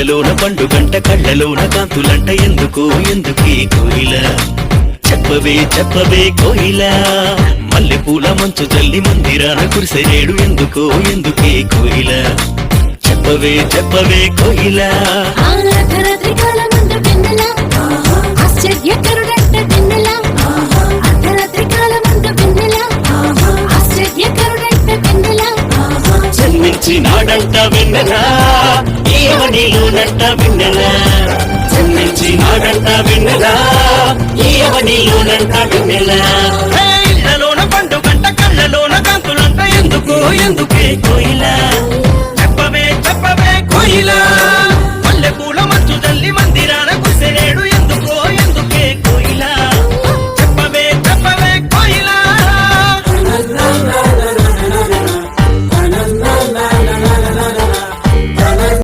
ఇళ్లలోన పండుగంట కళ్ళలోన కాంతులంట ఎందుకు ఎందుకీ కోయిల చెప్పవే చెప్పవే కోయిల మల్లె పూల మంచు జల్లి మందిరాన కురిసెరేడు ఎందుకో ఎందుకే కోయిల చెప్పవే చెప్పవే కోయిల జన్మించినాడంట వెన్నెల ఈయవనిలోనంట వెన్నెల జన్మించినాడంట వెన్నెల ఈయవనిలోనంట వెన్నెల ఇళ్లలోన పండుగంట కళ్ళలోన కాంతులంట ఎందుకో ఎందుకే కోయిల